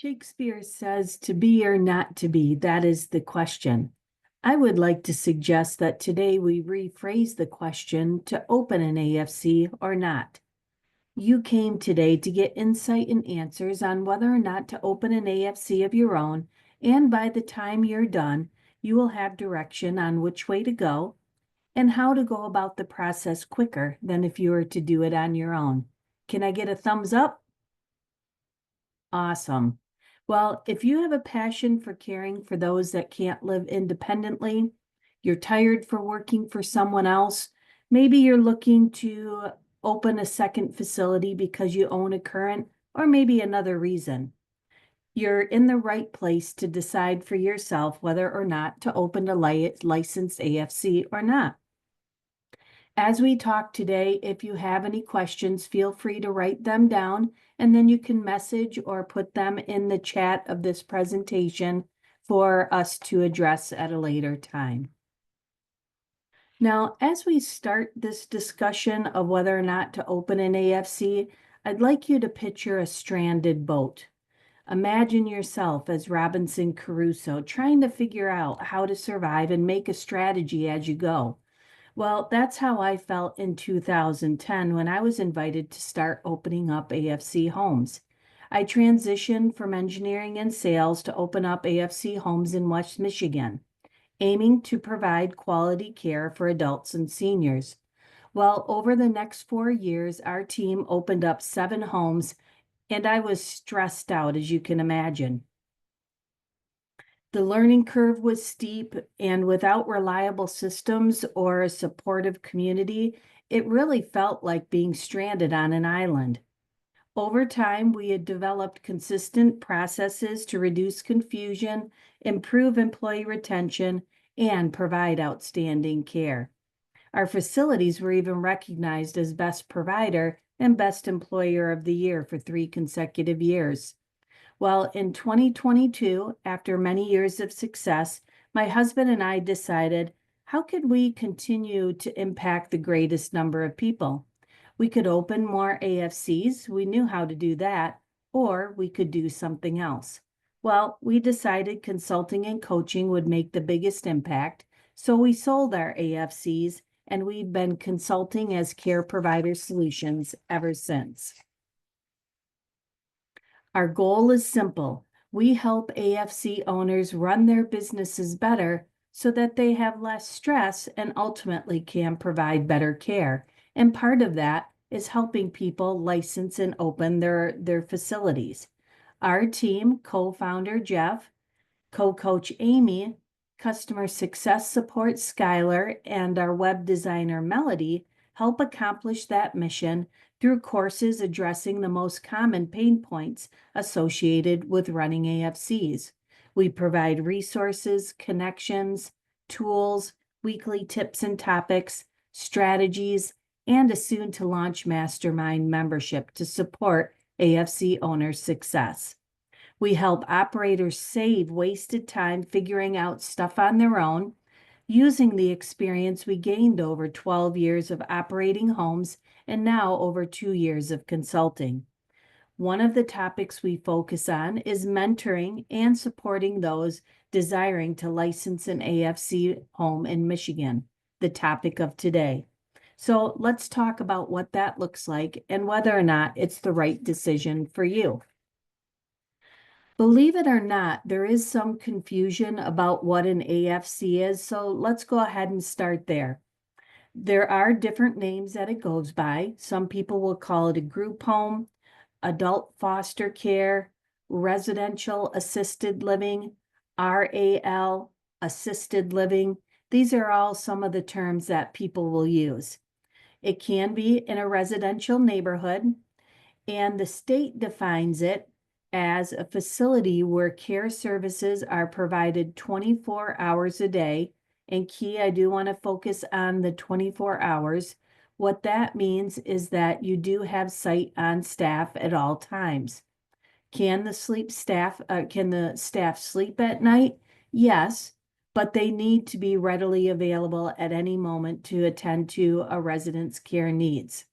Shakespeare says to be or not to be, that is the question. I would like to suggest that today we rephrase the question to open an AFC or not. You came today to get insight and answers on whether or not to open an AFC of your own, and by the time you're done, you will have direction on which way to go and how to go about the process quicker than if you were to do it on your own. Can I get a thumbs up? Awesome. Well, if you have a passion for caring for those that can't live independently, you're tired for working for someone else, maybe you're looking to open a second facility because you own a current, or maybe another reason, you're in the right place to decide for yourself whether or not to open a licensed AFC or not. As we talk today, if you have any questions, feel free to write them down, and then you can message or put them in the chat of this presentation for us to address at a later time. Now, as we start this discussion of whether or not to open an AFC, I'd like you to picture a stranded boat. Imagine yourself as Robinson Crusoe trying to figure out how to survive and make a strategy as you go. Well, that's how I felt in 2010 when I was invited to start opening up AFC homes. I transitioned from engineering and sales to open up AFC homes in West Michigan, aiming to provide quality care for adults and seniors. Well, over the next 4 years, our team opened up 7 homes, and I was stressed out, as you can imagine. The learning curve was steep, and without reliable systems or a supportive community, it really felt like being stranded on an island. Over time, we had developed consistent processes to reduce confusion, improve employee retention, and provide outstanding care. Our facilities were even recognized as Best Provider and Best Employer of the Year for 3 consecutive years. Well, in 2022, after many years of success, my husband and I decided, how could we continue to impact the greatest number of people? We could open more AFCs, we knew how to do that, or we could do something else. Well, we decided consulting and coaching would make the biggest impact, so we sold our AFCs, and we've been consulting as Care Provider Solutions ever since. Our goal is simple. We help AFC owners run their businesses better so that they have less stress and ultimately can provide better care. And part of that is helping people license and open their facilities. Our team, co-founder Jeff, co-coach Amy, customer success support Skylar, and our web designer Melody help accomplish that mission through courses addressing the most common pain points associated with running AFCs. We provide resources, connections, tools, weekly tips and topics, strategies, and a soon-to-launch mastermind membership to support AFC owners' success. We help operators save wasted time figuring out stuff on their own, using the experience we gained over 12 years of operating homes and now over 2 years of consulting. One of the topics we focus on is mentoring and supporting those desiring to license an AFC home in Michigan, the topic of today. So let's talk about what that looks like and whether or not it's the right decision for you. Believe it or not, there is some confusion about what an AFC is, so let's go ahead and start there. There are different names that it goes by. Some people will call it a group home, adult foster care, residential assisted living, RAL, assisted living. These are all some of the terms that people will use. It can be in a residential neighborhood, and the state defines it as a facility where care services are provided 24 hours a day. And key, I do want to focus on the 24 hours. What that means is that you do have site on staff at all times. Can the staff sleep at night? Yes, but they need to be readily available at any moment to attend to a resident's care needs.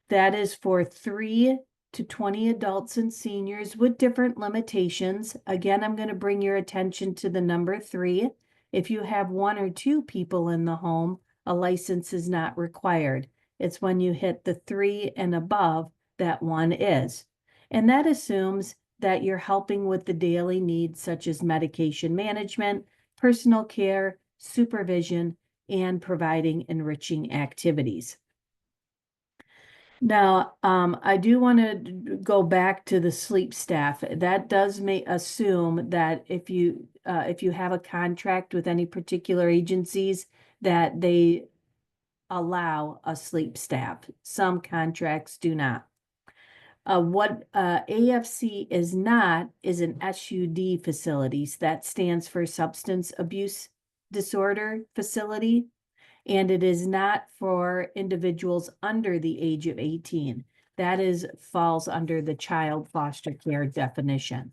That is for 3 to 20 adults and seniors with different limitations. Again, I'm going to bring your attention to the number 3. If you have 1 or 2 people in the home, a license is not required. It's when you hit the 3 and above that one is. And that assumes that you're helping with the daily needs such as medication management, personal care, supervision, and providing enriching activities. Now, I do want to go back to the sleep staff. That does assume that if you have a contract with any particular agencies, that they allow a sleep staff. Some contracts do not. What AFC is not is an SUD facilities. That stands for Substance Abuse Disorder Facility, and it is not for individuals under the age of 18. That falls under the child foster care definition.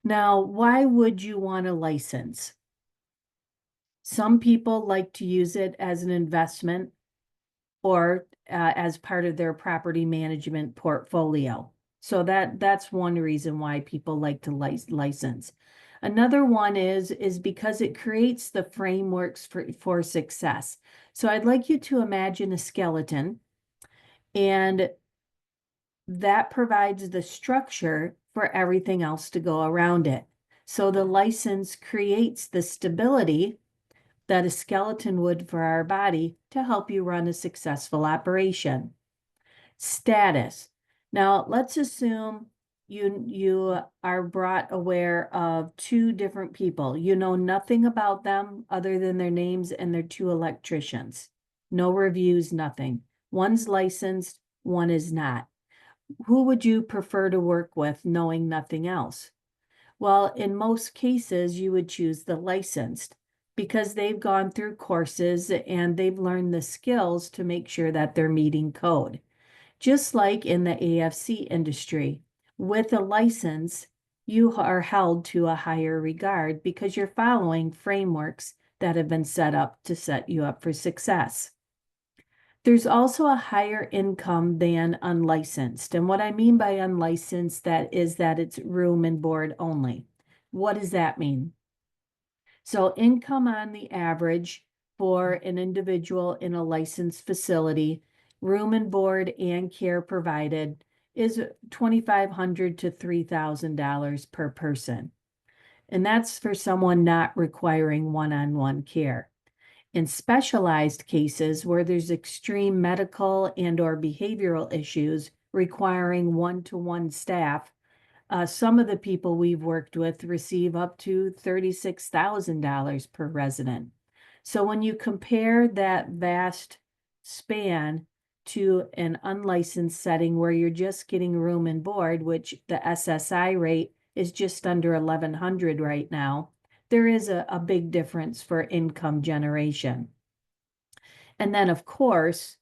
Now, why would you want a license? Some people like to use it as an investment or as part of their property management portfolio. So that's one reason why people like to license. Another one is because it creates the frameworks for success. So I'd like you to imagine a skeleton, and that provides the structure for everything else to go around it. So the license creates the stability that a skeleton would for our body to help you run a successful operation. Status. Now, let's assume you are brought aware of 2 different people. You know nothing about them other than their names and their 2 electricians. No reviews, nothing. One's licensed, one is not. Who would you prefer to work with knowing nothing else? Well, in most cases, you would choose the licensed because they've gone through courses and they've learned the skills to make sure that they're meeting code. Just like in the AFC industry, with a license, you are held to a higher regard because you're following frameworks that have been set up to set you up for success. There's also a higher income than unlicensed. And what I mean by unlicensed, is that it's room and board only. What does that mean? So income on the average for an individual in a licensed facility, room and board and care provided, is $2,500 to $3,000 per person. And that's for someone not requiring one-on-one care. In specialized cases where there's extreme medical and or behavioral issues requiring one-to-one staff, some of the people we've worked with receive up to $36,000 per resident. So when you compare that vast span to an unlicensed setting where you're just getting room and board, which the SSI rate is just under 1,100 right now, there is a big difference for income generation. And then, of course,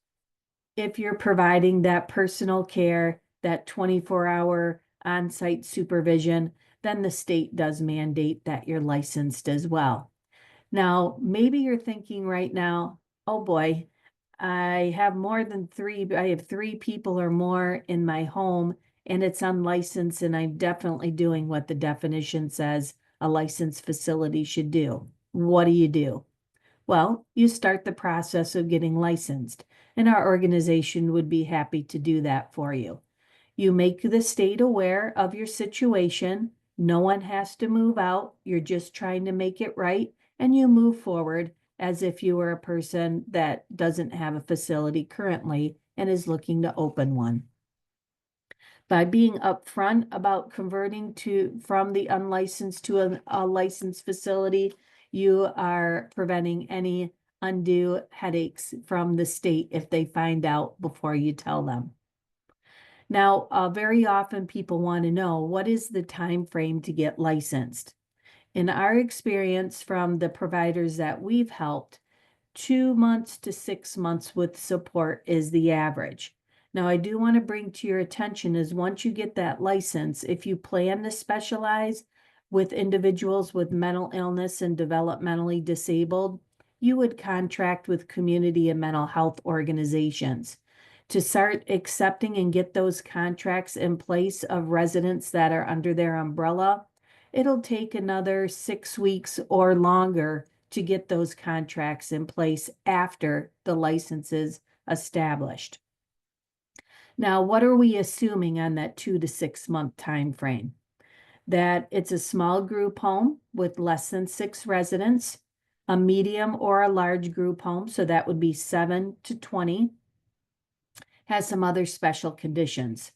if you're providing that personal care, that 24-hour on-site supervision, then the state does mandate that you're licensed as well. Now, maybe you're thinking right now, oh boy, I have 3 people or more in my home and it's unlicensed and I'm definitely doing what the definition says a licensed facility should do. What do? Well, you start the process of getting licensed, and our organization would be happy to do that for you. You make the state aware of your situation. No one has to move out. You're just trying to make it right, and you move forward as if you were a person that doesn't have a facility currently and is looking to open one. By being upfront about converting from the unlicensed to a licensed facility, you are preventing any undue headaches from the state if they find out before you tell them. Now, very often people want to know, what is the time frame to get licensed? In our experience from the providers that we've helped, 2 months to 6 months with support is the average. Now, I do want to bring to your attention is once you get that license, if you plan to specialize with individuals with mental illness and developmentally disabled, you would contract with community and mental health organizations. To start accepting and get those contracts in place of residents that are under their umbrella, it'll take another 6 weeks or longer to get those contracts in place after the license is established. Now, what are we assuming on that 2 to 6 month time frame? That it's a small group home with less than 6 residents, a medium or a large group home, so that would be 7 to 20, has some other special conditions,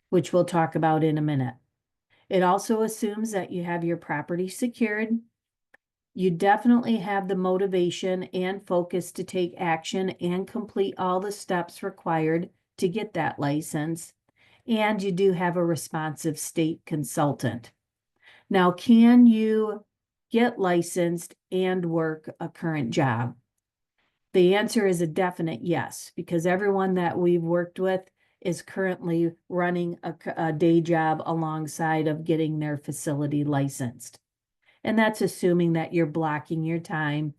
which we'll talk about in a minute. It also assumes that you have your property secured. You definitely have the motivation and focus to take action and complete all the steps required to get that license. And you do have a responsive state consultant. Now, can you get licensed and work a current job? The answer is a definite yes, because everyone that we've worked with is currently running a day job alongside of getting their facility licensed. And that's assuming that you're blocking your time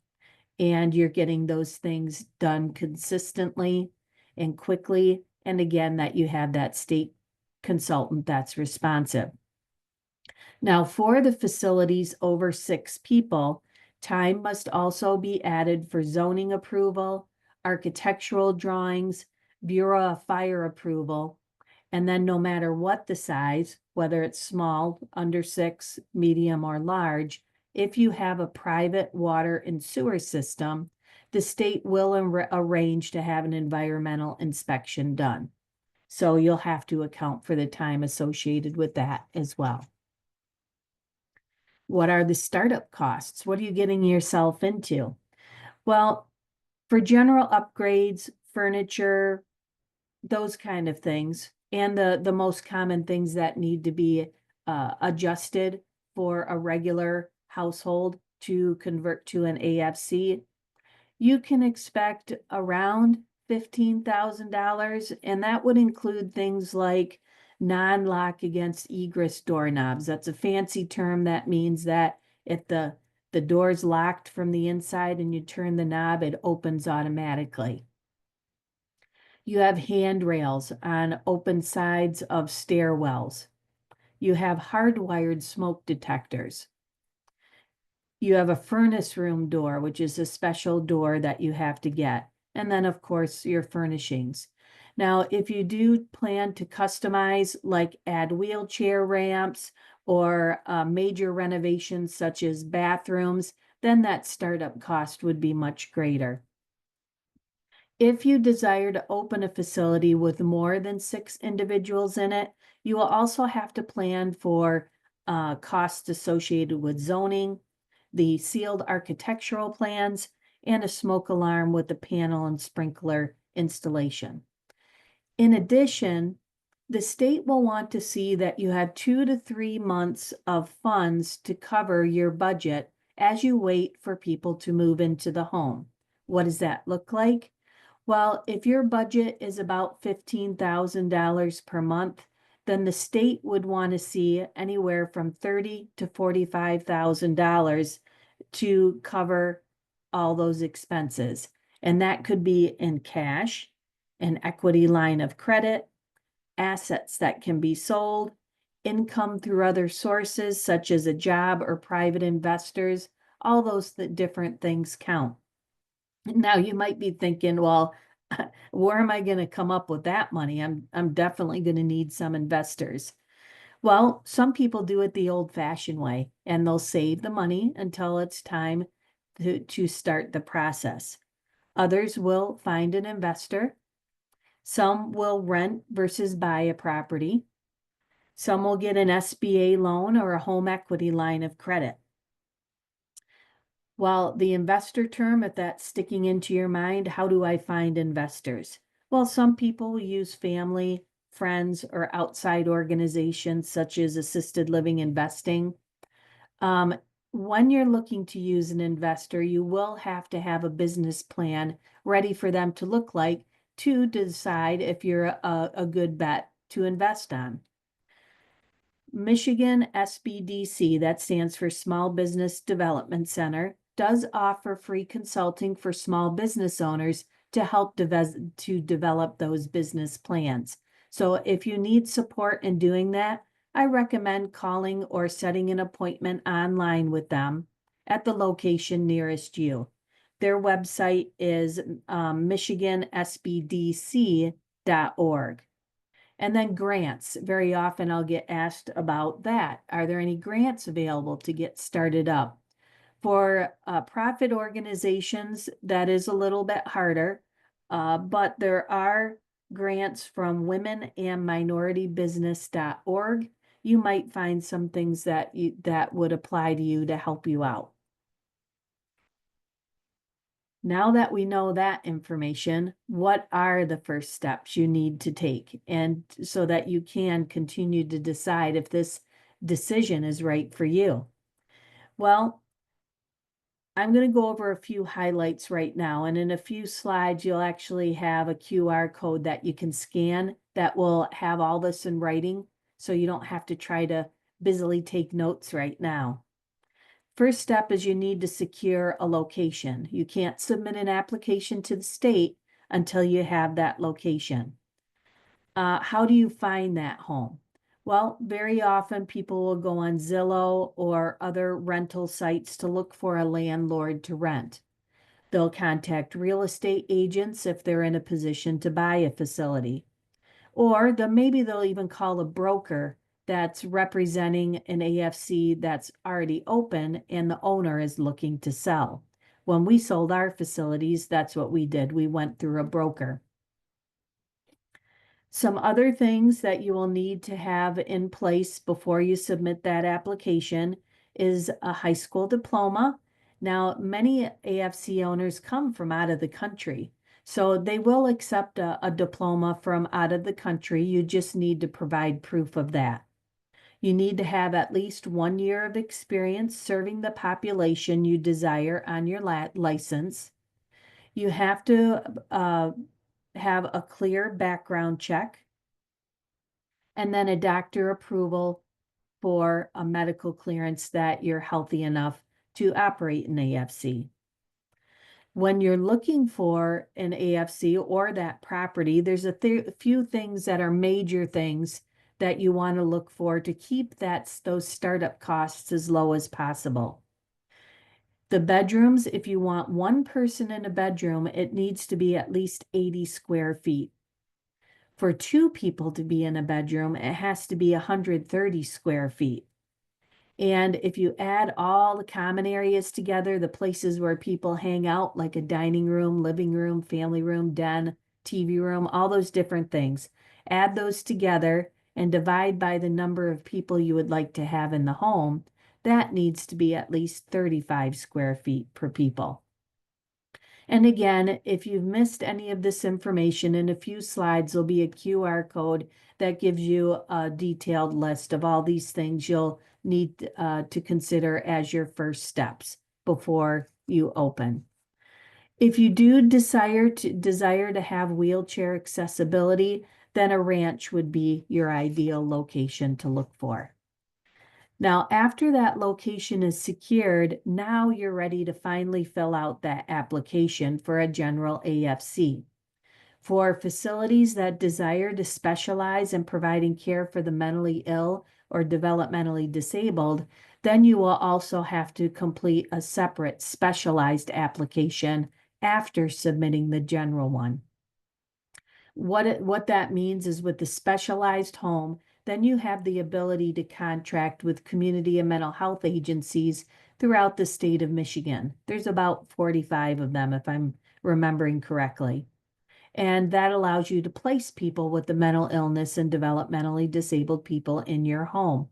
and you're getting those things done consistently and quickly. And again, that you have that state consultant that's responsive. Now, for the facilities over 6 people, time must also be added for zoning approval, architectural drawings, Bureau of Fire approval, and then no matter what the size, whether it's small, under 6, medium, or large, if you have a private water and sewer system, the state will arrange to have an environmental inspection done. So you'll have to account for the time associated with that as well. What are the startup costs? What are you getting yourself into? Well, for general upgrades, furniture, those kind of things, and the most common things that need to be adjusted for a regular household to convert to an AFC, you can expect around $15,000, and that would include things like non-lock against egress doorknobs. That's a fancy term that means that if the door's locked from the inside and you turn the knob, it opens automatically. You have handrails on open sides of stairwells. You have hardwired smoke detectors. You have a furnace room door, which is a special door that you have to get. And then, of course, your furnishings. Now, if you do plan to customize, like add wheelchair ramps or major renovations such as bathrooms, then that startup cost would be much greater. If you desire to open a facility with more than 6 individuals in it, you will also have to plan for costs associated with zoning, the sealed architectural plans, and a smoke alarm with the panel and sprinkler installation. In addition, the state will want to see that you have 2 to 3 months of funds to cover your budget as you wait for people to move into the home. What does that look like? Well, if your budget is about $15,000 per month, then the state would want to see anywhere from $30,000 to $45,000 to cover all those expenses. And that could be in cash, an equity line of credit, assets that can be sold, income through other sources such as a job or private investors. All those different things count. Now you might be thinking, well, where am I going to come up with that money? I'm definitely going to need some investors. Well, some people do it the old-fashioned way, and they'll save the money until it's time to start the process. Others will find an investor. Some will rent versus buy a property. Some will get an SBA loan or a home equity line of credit. Well, the investor term, if that's sticking into your mind, how do I find investors? Well, some people will use family, friends, or outside organizations such as assisted living investing. When you're looking to use an investor, you will have to have a business plan ready for them to look like to decide if you're a good bet to invest on. Michigan SBDC, that stands for Small Business Development Center, does offer free consulting for small business owners to help develop those business plans. So if you need support in doing that, I recommend calling or setting an appointment online with them at the location nearest you. Their website is michigansbdc.org. And then grants. Very often I'll get asked about that. Are there any grants available to get started up? For profit organizations, that is a little bit harder, but there are grants from women and minoritybusiness.org. You might find some things that would apply to you to help you out. Now that we know that information, what are the first steps you need to take? And so that you can continue to decide if this decision is right for you. Well, I'm going to go over a few highlights right now, and in a few slides, you'll actually have a QR code that you can scan that will have all this in writing, so you don't have to try to busily take notes right now. First step is you need to secure a location. You can't submit an application to the state until you have that location. How do you find that home? Well, very often people will go on Zillow or other rental sites to look for a landlord to rent. They'll contact real estate agents if they're in a position to buy a facility. Or maybe they'll even call a broker that's representing an AFC that's already open and the owner is looking to sell. When we sold our facilities, that's what we did. We went through a broker. Some other things that you will need to have in place before you submit that application is a high school diploma. Now, many AFC owners come from out of the country, so they will accept a diploma from out of the country. You just need to provide proof of that. You need to have at least 1 year of experience serving the population you desire on your license. You have to have a clear background check, and then a doctor approval for a medical clearance that you're healthy enough to operate an AFC. When you're looking for an AFC or that property, there's a few things that are major things that you want to look for to keep those startup costs as low as possible. The bedrooms, if you want one person in a bedroom, it needs to be at least 80 square feet. For 2 people to be in a bedroom, it has to be 130 square feet. And if you add all the common areas together, the places where people hang out, like a dining room, living room, family room, den, TV room, all those different things, add those together and divide by the number of people you would like to have in the home, that needs to be at least 35 square feet per people. And again, if you've missed any of this information, in a few slides, there'll be a QR code that gives you a detailed list of all these things you'll need to consider as your first steps before you open. If you do desire to have wheelchair accessibility, then a ranch would be your ideal location to look for. Now, after that location is secured, now you're ready to finally fill out that application for a general AFC. For facilities that desire to specialize in providing care for the mentally ill or developmentally disabled, then you will also have to complete a separate specialized application after submitting the general one. What that means is with the specialized home, then you have the ability to contract with community and mental health agencies throughout the state of Michigan. There's about 45 of them, if I'm remembering correctly. And that allows you to place people with the mental illness and developmentally disabled people in your home.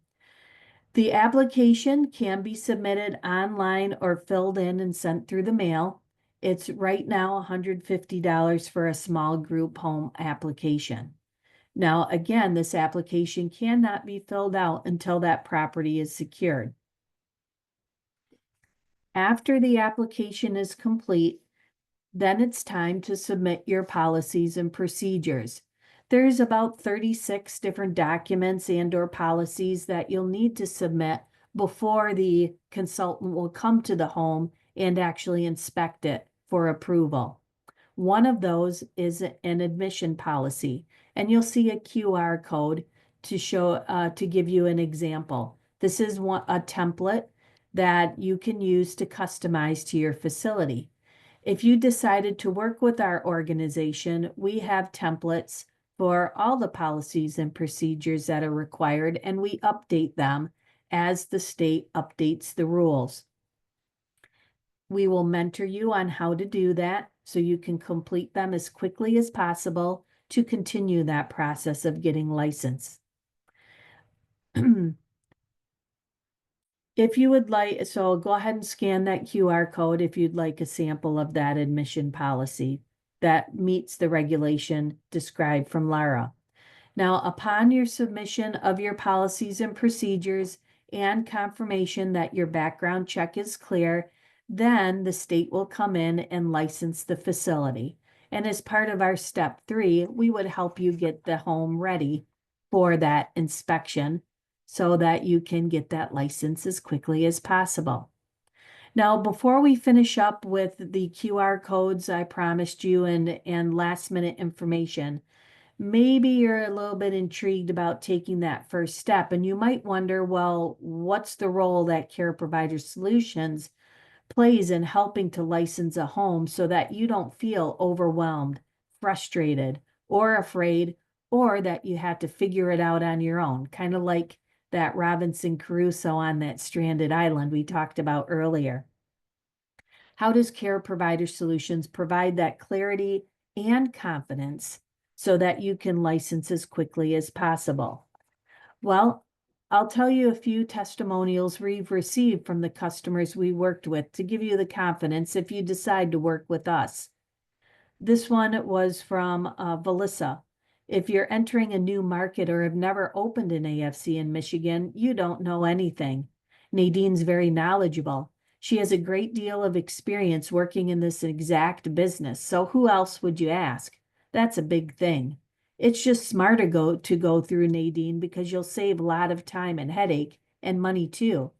The application can be submitted online or filled in and sent through the mail. It's right now $150 for a small group home application. Now, again, this application cannot be filled out until that property is secured. After the application is complete, then it's time to submit your policies and procedures. There's about 36 different documents and/or policies that you'll need to submit before the consultant will come to the home and actually inspect it for approval. One of those is an admission policy, and you'll see a QR code to show to give you an example. This is a template that you can use to customize to your facility. If you decided to work with our organization, we have templates for all the policies and procedures that are required, and we update them as the state updates the rules. We will mentor you on how to do that so you can complete them as quickly as possible to continue that process of getting licensed. If you would like, so go ahead and scan that QR code if you'd like a sample of that admission policy that meets the regulation described from Lara. Now, upon your submission of your policies and procedures and confirmation that your background check is clear, then the state will come in and license the facility. And as part of our step 3, we would help you get the home ready for that inspection so that you can get that license as quickly as possible. Now, before we finish up with the QR codes I promised you and last minute information, maybe you're a little bit intrigued about taking that first step, and you might wonder, well, what's the role that Care Provider Solutions plays in helping to license a home so that you don't feel overwhelmed, frustrated, or afraid, or that you have to figure it out on your own, kind of like that Robinson Crusoe on that stranded island we talked about earlier. How does Care Provider Solutions provide that clarity and confidence so that you can license as quickly as possible? Well, I'll tell you a few testimonials we've received from the customers we worked with to give you the confidence if you decide to work with us. This one was from Valissa. If you're entering a new market or have never opened an AFC in Michigan, you don't know anything. Nadine's very knowledgeable. She has a great deal of experience working in this exact business, so who else would you ask? That's a big thing. It's just smarter to go through Nadine because you'll save a lot of time and headache and money too,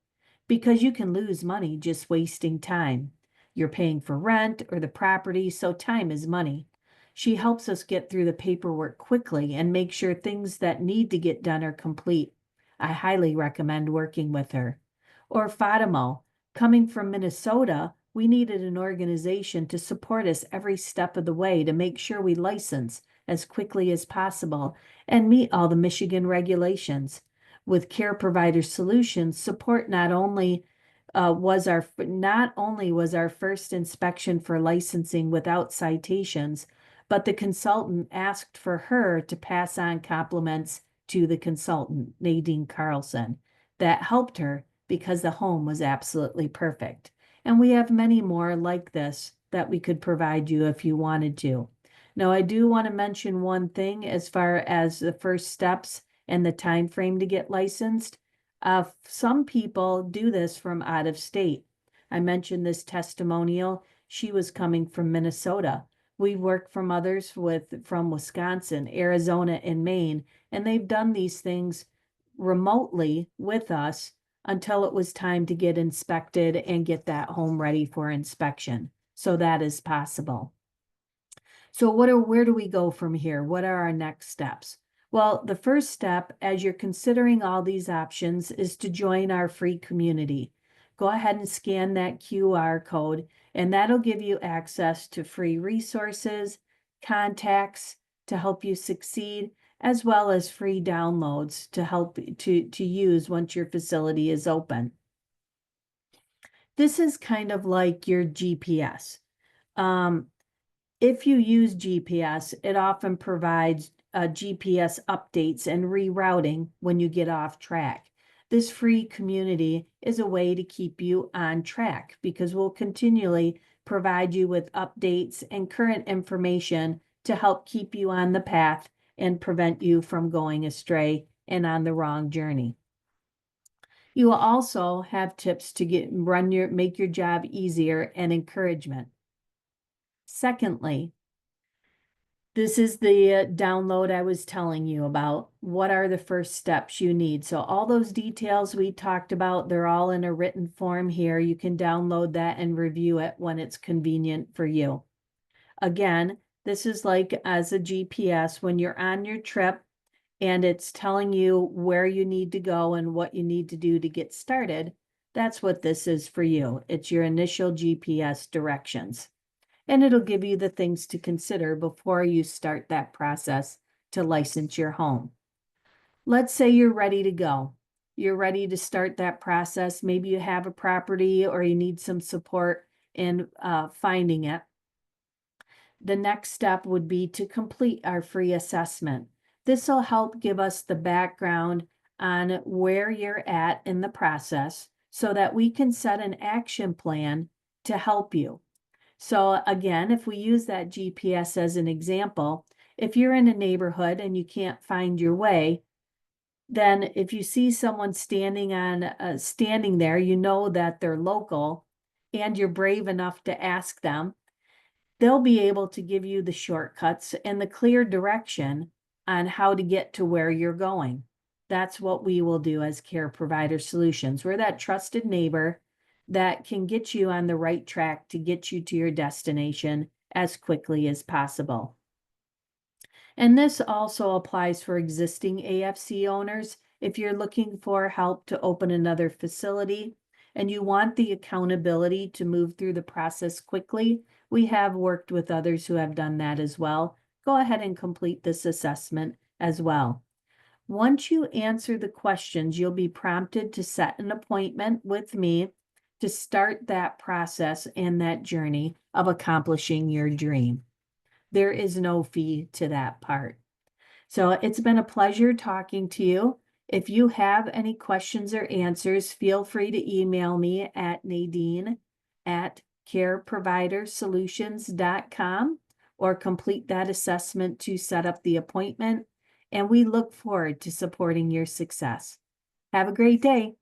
because you can lose money just wasting time. You're paying for rent or the property, so time is money. She helps us get through the paperwork quickly and make sure things that need to get done are complete. I highly recommend working with her. Or Fatimo, coming from Minnesota, we needed an organization to support us every step of the way to make sure we license as quickly as possible and meet all the Michigan regulations. With Care Provider Solutions, support not only was our first inspection for licensing without citations, but the consultant asked for her to pass on compliments to the consultant, Nadine Carlson, that helped her because the home was absolutely perfect. And we have many more like this that we could provide you if you wanted to. Now, I do want to mention one thing as far as the first steps and the time frame to get licensed. Some people do this from out of state. I mentioned this testimonial. She was coming from Minnesota. We work from others from Wisconsin, Arizona, and Maine, and they've done these things remotely with us until it was time to get inspected and get that home ready for inspection. So that is possible. So where do we go from here? What are our next steps? Well, the first step, as you're considering all these options, is to join our free community. Go ahead and scan that QR code, and that'll give you access to free resources, contacts to help you succeed, as well as free downloads to help to use once your facility is open. This is kind of like your GPS. If you use GPS, it often provides GPS updates and rerouting when you get off track. This free community is a way to keep you on track because we'll continually provide you with updates and current information to help keep you on the path and prevent you from going astray and on the wrong journey. You will also have tips to make your job easier and encouragement. Secondly, this is the download I was telling you about. What are the first steps you need? So all those details we talked about, they're all in a written form here. You can download that and review it when it's convenient for you. Again, this is like as a GPS when you're on your trip and it's telling you where you need to go and what you need to do to get started. That's what this is for you. It's your initial GPS directions. And it'll give you the things to consider before you start that process to license your home. Let's say you're ready to go. You're ready to start that process. Maybe you have a property or you need some support in finding it. The next step would be to complete our free assessment. This will help give us the background on where you're at in the process so that we can set an action plan to help you. So again, if we use that GPS as an example, if you're in a neighborhood and you can't find your way, then if you see someone standing there, you know that they're local and you're brave enough to ask them, they'll be able to give you the shortcuts and the clear direction on how to get to where you're going. That's what we will do as Care Provider Solutions. We're that trusted neighbor that can get you on the right track to get you to your destination as quickly as possible. And this also applies for existing AFC owners. If you're looking for help to open another facility and you want the accountability to move through the process quickly, we have worked with others who have done that as well. Go ahead and complete this assessment as well. Once you answer the questions, you'll be prompted to set an appointment with me to start that process and that journey of accomplishing your dream. There is no fee to that part. So it's been a pleasure talking to you. If you have any questions or answers, feel free to email me at nadine@careprovidersolutions.com or complete that assessment to set up the appointment. And we look forward to supporting your success. Have a great day.